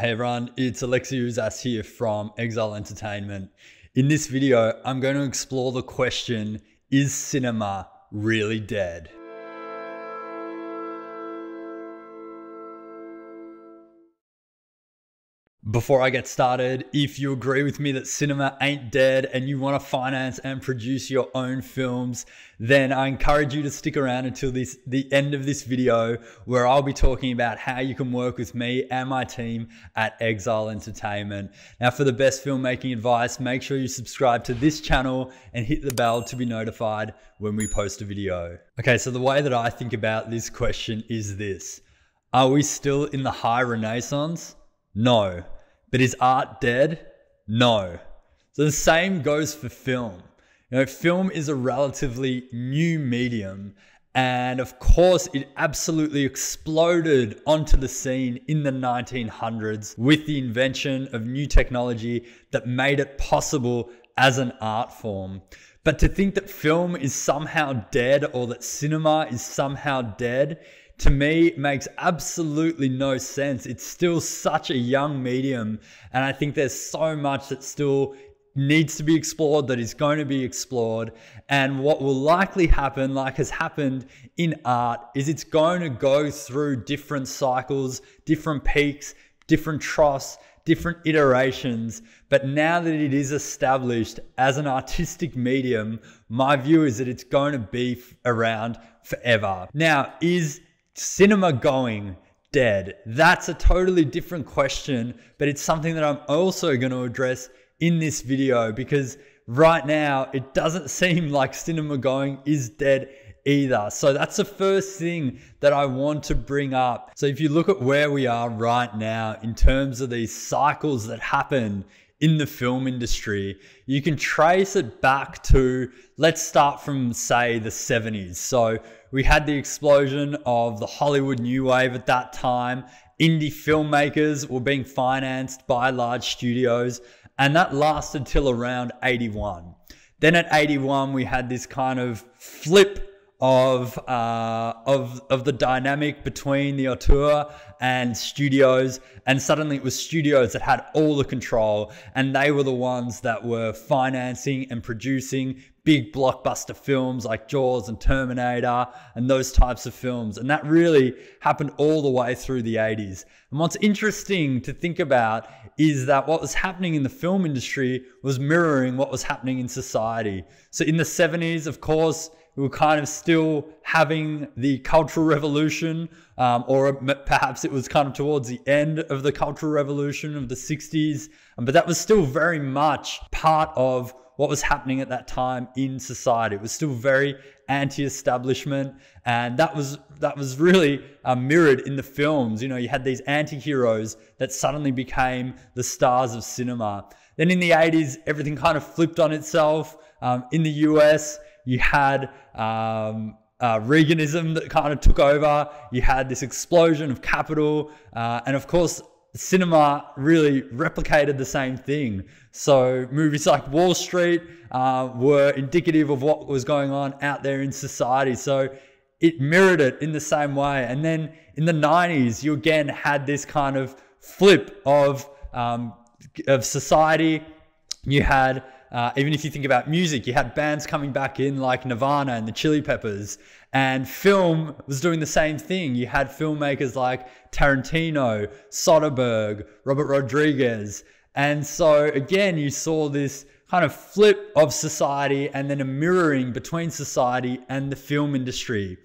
Hey everyone, it's Alexi Ouzas here from Exile Entertainment. In this video, I'm going to explore the question, is cinema really dead? Before I get started, if you agree with me that cinema ain't dead and you want to finance and produce your own films, then I encourage you to stick around until the end of this video, where I'll be talking about how you can work with me and my team at Exile Entertainment. Now, for the best filmmaking advice, make sure you subscribe to this channel and hit the bell to be notified when we post a video. Okay, so the way that I think about this question is this: are we still in the high renaissance? No. But is art dead? No. So the same goes for film. Film is a relatively new medium, and of course it absolutely exploded onto the scene in the 1900s with the invention of new technology that made it possible as an art form. But to think that film is somehow dead, or that cinema is somehow dead, to me makes absolutely no sense. It's still such a young medium, and I think there's so much that still needs to be explored, that is going to be explored. And what will likely happen, like has happened in art, is it's going to go through different cycles, different peaks, different troughs, different iterations. But now that it is established as an artistic medium, my view is that it's going to be around forever. Now, is cinema going dead? That's a totally different question, but it's something that I'm also going to address in this video, because right now it doesn't seem like cinema going is dead either. So that's the first thing that I want to bring up. So if you look at where we are right now in terms of these cycles that happen in the film industry, you can trace it back to, let's start from, say, the 70s. So we had the explosion of the Hollywood New Wave at that time. Indie filmmakers were being financed by large studios, and that lasted till around 81. Then at 81, we had this kind of flip of the dynamic between the auteur and studios, and suddenly it was studios that had all the control, and they were the ones that were financing and producing big blockbuster films like Jaws and Terminator and those types of films. And that really happened all the way through the 80s. And what's interesting to think about is that what was happening in the film industry was mirroring what was happening in society. So in the 70s, of course, we were kind of still having the Cultural Revolution, or perhaps it was kind of towards the end of the Cultural Revolution of the 60s. But that was still very much part of what was happening at that time in society. It was still very anti-establishment, and that was really mirrored in the films. You had these anti-heroes that suddenly became the stars of cinema. Then in the 80s, everything kind of flipped on itself. In the US, you had Reaganism that kind of took over. You had this explosion of capital, and of course, cinema really replicated the same thing. So movies like Wall Street were indicative of what was going on out there in society. So it mirrored it in the same way. And then in the 90s, you again had this kind of flip of society. You had, even if you think about music, you had bands coming back in like Nirvana and the Chili Peppers, and film was doing the same thing. You had filmmakers like Tarantino, Soderbergh, Robert Rodriguez. And so again, you saw this kind of flip of society and then a mirroring between society and the film industry.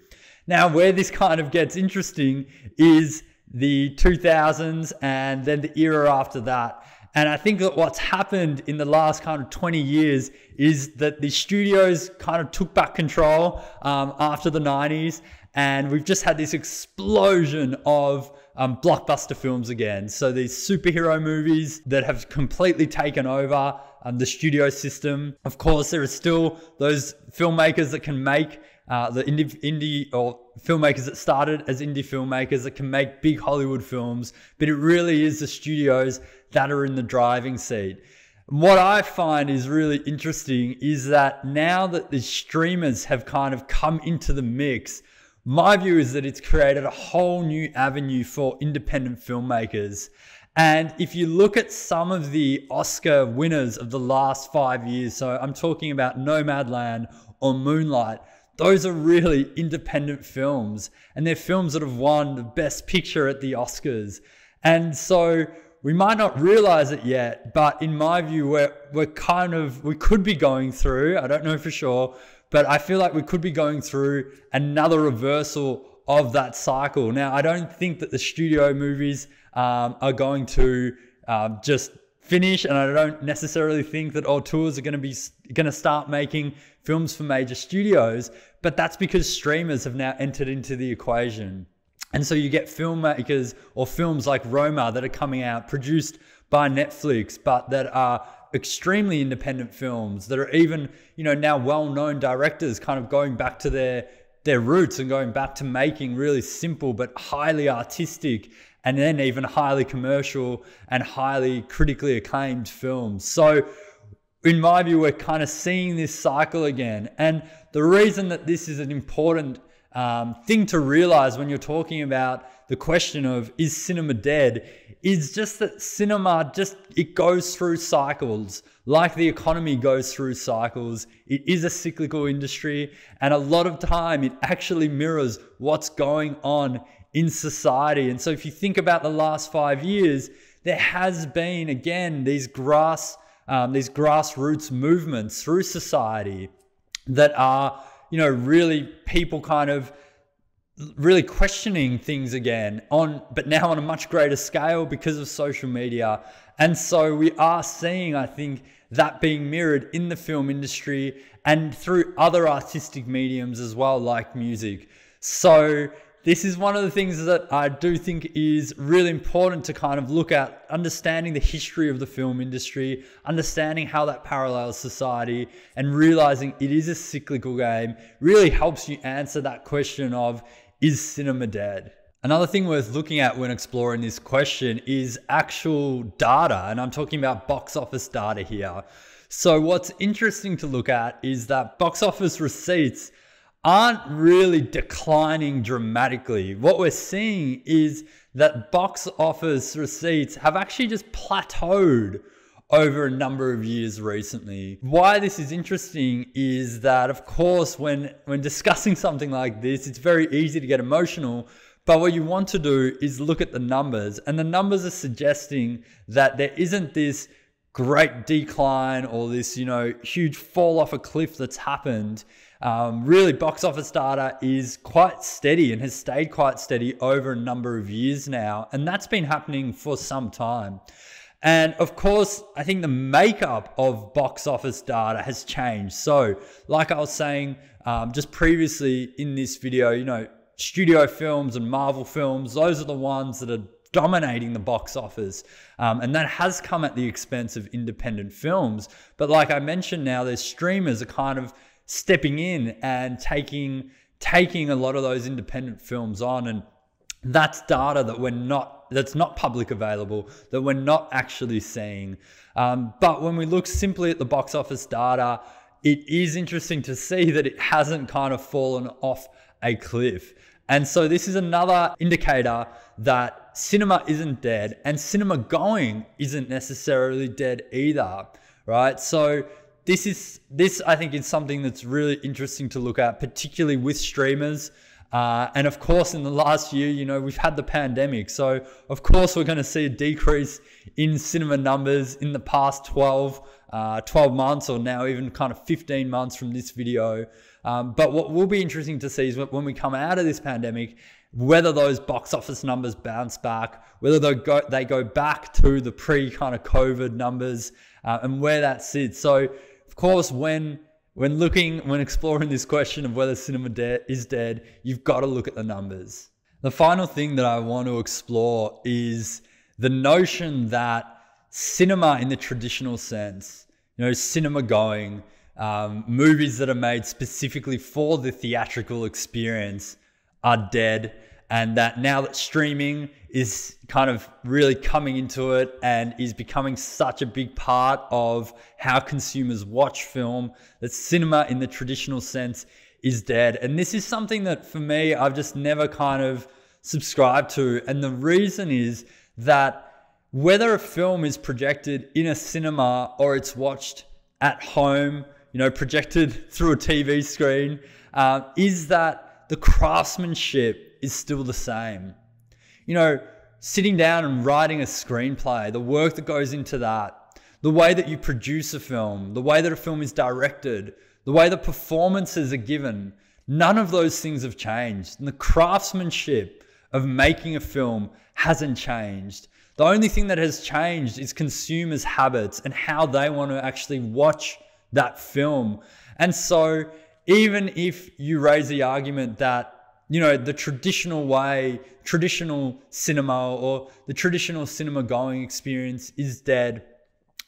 Now, where this kind of gets interesting is the 2000s and then the era after that. And I think that what's happened in the last kind of 20 years is that the studios kind of took back control after the 90s. And we've just had this explosion of blockbuster films again. So these superhero movies that have completely taken over the studio system. Of course, there are still those filmmakers that can make the indie or filmmakers that started as indie filmmakers that can make big Hollywood films, but it really is the studios that are in the driving seat. What I find is really interesting is that now that the streamers have kind of come into the mix, my view is that it's created a whole new avenue for independent filmmakers. And if you look at some of the Oscar winners of the last 5 years, so I'm talking about Nomadland or Moonlight, those are really independent films, and they're films that have won the Best Picture at the Oscars. And so we might not realize it yet, but in my view, we could be going through, I don't know for sure, but I feel like we could be going through another reversal of that cycle. Now, I don't think that the studio movies are going to just finish, and I don't necessarily think that auteurs are going to start making films for major studios, but that's because streamers have now entered into the equation. And so you get filmmakers or films like Roma that are coming out, produced by Netflix, but that are extremely independent films that are even, now well-known directors kind of going back to their roots and going back to making really simple but highly artistic and then even highly commercial and highly critically acclaimed films. So in my view, we're kind of seeing this cycle again. And the reason that this is an important thing to realize when you're talking about the question of, is cinema dead, is just that cinema it goes through cycles, like the economy goes through cycles. It is a cyclical industry, and a lot of time it actually mirrors what's going on in society. And so if you think about the last 5 years, there has been, again, these grassroots movements through society that are, really people kind of really questioning things again but now on a much greater scale because of social media. And so we are seeing, I think, that being mirrored in the film industry and through other artistic mediums as well, like music. So this is one of the things that I do think is really important to kind of look at, understanding the history of the film industry, understanding how that parallels society, and realizing it is a cyclical game really helps you answer that question of, is cinema dead? Another thing worth looking at when exploring this question is actual data, and I'm talking about box office data here. So what's interesting to look at is that box office receipts aren't really declining dramatically. What we're seeing is that box office receipts have actually just plateaued over a number of years recently. Why this is interesting is that, of course, when discussing something like this, it's very easy to get emotional, but what you want to do is look at the numbers, and the numbers are suggesting that there isn't this great decline or this, huge fall off a cliff that's happened. Really, box office data is quite steady and has stayed quite steady over a number of years now, and that's been happening for some time. And of course, I think the makeup of box office data has changed. So like I was saying just previously in this video, studio films and Marvel films, those are the ones that are dominating the box office. And that has come at the expense of independent films. But like I mentioned, now there's streamers are kind of stepping in and taking a lot of those independent films on, and that's data that's not public available, that we're not actually seeing. But when we look simply at the box office data, it is interesting to see that it hasn't kind of fallen off a cliff. And so this is another indicator that cinema isn't dead, and cinema going isn't necessarily dead either, right? So this I think is something that's really interesting to look at, particularly with streamers. And of course, in the last year, we've had the pandemic. So of course, we're going to see a decrease in cinema numbers in the past 12 months, or now even kind of 15 months from this video. But what will be interesting to see is when we come out of this pandemic, whether those box office numbers bounce back, whether they go back to the pre kind of COVID numbers, and where that sits. So of course, when exploring this question of whether cinema is dead, you've got to look at the numbers. The final thing that I want to explore is the notion that cinema in the traditional sense, cinema going, movies that are made specifically for the theatrical experience are dead, and that now that streaming is kind of really coming into it and is becoming such a big part of how consumers watch film, that cinema in the traditional sense is dead. And this is something that for me, I've just never kind of subscribed to. And the reason is that whether a film is projected in a cinema or it's watched at home, projected through a TV screen, is that the craftsmanship is still the same. Sitting down and writing a screenplay, the work that goes into that, the way that you produce a film, the way that a film is directed, the way that performances are given, none of those things have changed. And the craftsmanship of making a film hasn't changed. The only thing that has changed is consumers' habits and how they want to actually watch that film. And so even if you raise the argument that, the traditional way, traditional cinema or the traditional cinema going experience is dead,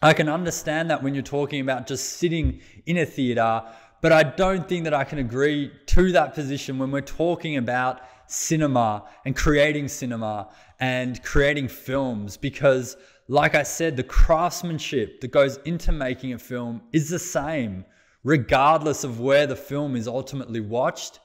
I can understand that when you're talking about just sitting in a theater, but I don't think that I can agree to that position when we're talking about cinema and creating films, because like I said, the craftsmanship that goes into making a film is the same regardless of where the film is ultimately watched.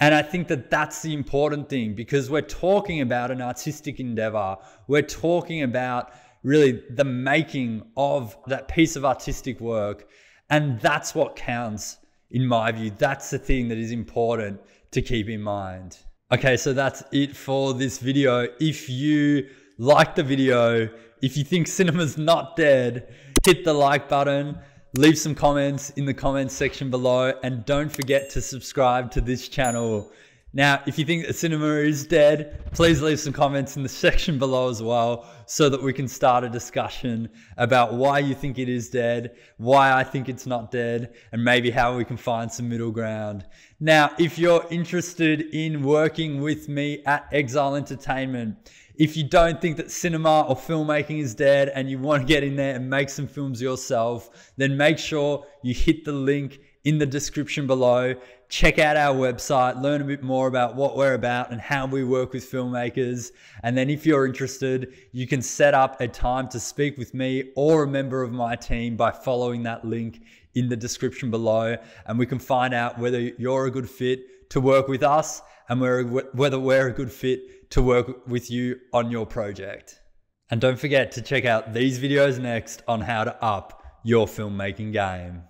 And I think that that's the important thing, because we're talking about an artistic endeavor. We're talking about really the making of that piece of artistic work. And that's what counts in my view. That's the thing that is important to keep in mind. Okay, so that's it for this video. If you like the video, if you think cinema's not dead, hit the like button. Leave some comments in the comments section below, and don't forget to subscribe to this channel. Now, if you think that cinema is dead, please leave some comments in the section below as well, so that we can start a discussion about why you think it is dead, why I think it's not dead, and maybe how we can find some middle ground. Now, if you're interested in working with me at Exile Entertainment, if you don't think that cinema or filmmaking is dead and you want to get in there and make some films yourself, then make sure you hit the link in the description below. Check out our website, learn a bit more about what we're about and how we work with filmmakers. And then if you're interested, you can set up a time to speak with me or a member of my team by following that link in the description below. And we can find out whether you're a good fit to work with us and whether we're a good fit to work with you on your project. And don't forget to check out these videos next on how to up your filmmaking game.